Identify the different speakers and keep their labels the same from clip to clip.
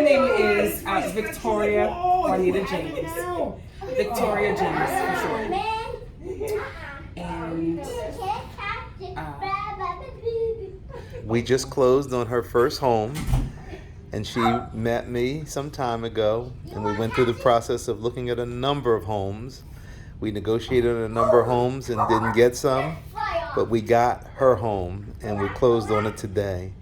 Speaker 1: name is Victoria Juanita James. Victoria James for short. And
Speaker 2: we just closed on her first home, and she met me some time ago, and we went through the process of looking at a number of homes. We negotiated on a number of homes and didn't get some, but we got her home, and we closed on it today.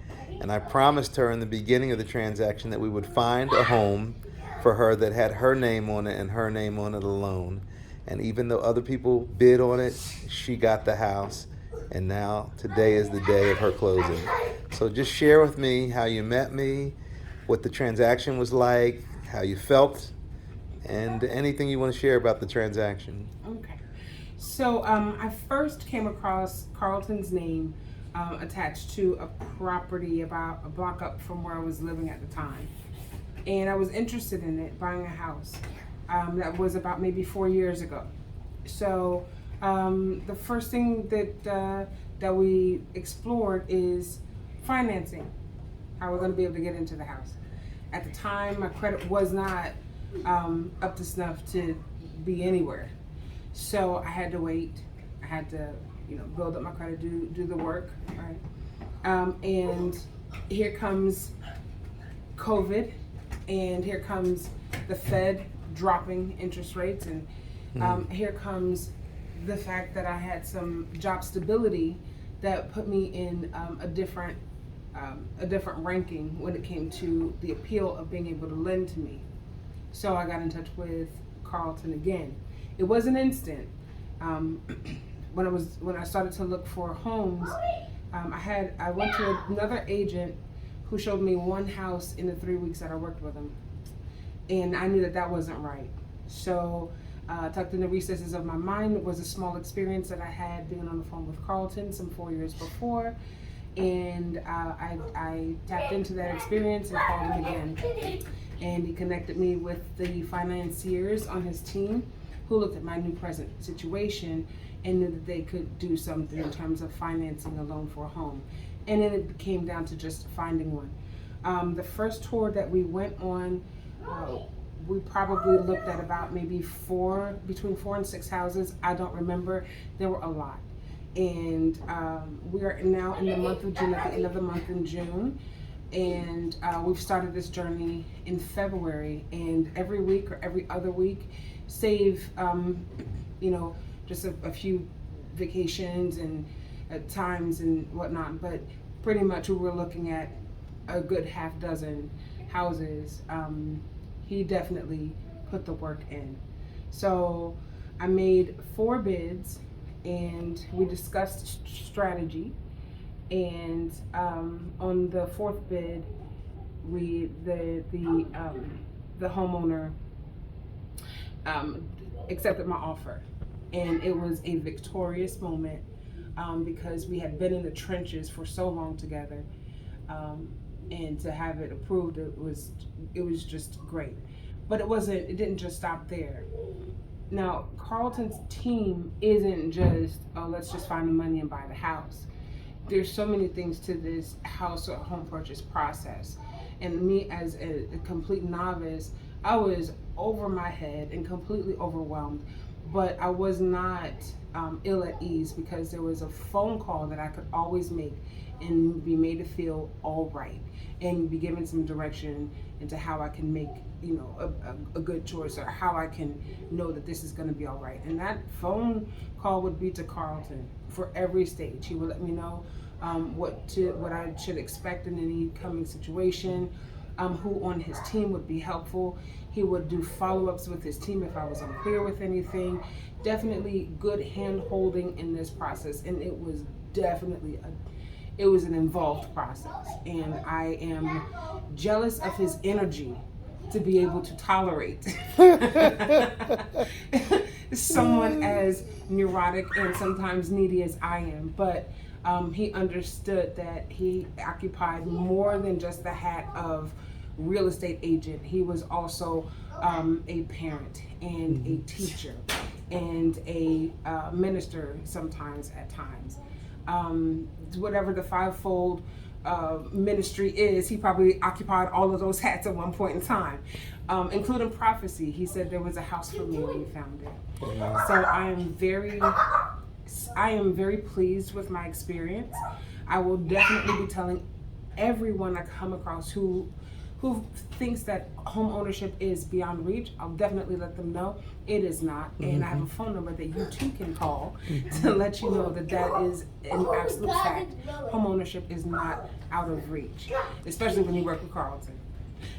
Speaker 2: And I promised her in the beginning of the transaction that we would find a home for her that had her name on it and her name on it alone. And even though other people bid on it, she got the house. And now today is the day of her closing. So just share with me how you met me, what the transaction was like, how you felt, and anything you want to share about the transaction.
Speaker 1: Okay. So I first came across Carleton's name attached to a property about a block up from where I was living at the time. And I was interested in it, buying a house. That was about maybe 4 years ago. So the first thing that we explored is financing, how we're going to be able to get into the house. At the time, my credit was not up to snuff to be anywhere. So I had to wait. I had to, build up my credit, do the work, right? And here comes COVID, and here comes the Fed dropping interest rates, and here comes the fact that I had some job stability that put me in a different ranking when it came to the appeal of being able to lend to me. So I got in touch with Carleton again. It wasn't instant. When I started to look for homes, I went to another agent who showed me one house in the 3 weeks that I worked with him, and I knew that wasn't right. So tucked in the recesses of my mind was a small experience that I had being on the phone with Carleton some 4 years before, and I tapped into that experience and called him again. And he connected me with the financiers on his team who looked at my new present situation and knew that they could do something in terms of financing a loan for a home. And then it came down to just finding one. The first tour that we went on, we probably looked at about maybe between 4 and 6 houses. I don't remember. There were a lot. And we are now in the month of June, at the end of the month in June. And we've started this journey in February, and every week or every other week, save, just a few vacations and times and whatnot, but pretty much we were looking at a good half dozen houses. He definitely put the work in. So I made 4 bids, and we discussed strategy. And on the 4th bid, the homeowner accepted my offer, and it was a victorious moment because we had been in the trenches for so long together, and to have it approved, it was just great. But it didn't just stop there. Now, Carleton's team isn't just, let's just find the money and buy the house. There's so many things to this house or home purchase process. And me as a complete novice, I was over my head and completely overwhelmed, but I was not ill at ease because there was a phone call that I could always make and be made to feel all right and be given some direction into how I can make a good choice, or how I can know that this is going to be all right. And that phone call would be to Carleton for every stage. He would let me know what I should expect in any coming situation, who on his team would be helpful. He would do follow-ups with his team if I was unclear with anything. Definitely good hand-holding in this process, and it was definitely an involved process, and I am jealous of his energy to be able to tolerate someone as neurotic and sometimes needy as I am. But he understood that he occupied more than just the hat of real estate agent. He was also a parent and a teacher and a minister sometimes at times. Whatever the fivefold ministry is, he probably occupied all of those hats at one point in time, including prophecy. He said there was a house for me when he found it. So I am very pleased with my experience. I will definitely be telling everyone I come across who thinks that home ownership is beyond reach. I'll definitely let them know it is not. And I have a phone number that you too can call to let you know that that is an absolute fact. Home ownership is not out of reach, especially when you work with Carleton.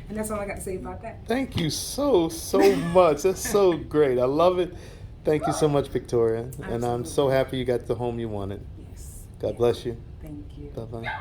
Speaker 1: And that's all I got to say about that.
Speaker 2: Thank you so much. That's so great. I love it. Thank you so much, Victoria. And I'm so happy you got the home you wanted.
Speaker 1: Yes.
Speaker 2: God bless you.
Speaker 1: Thank you.
Speaker 2: Bye-bye.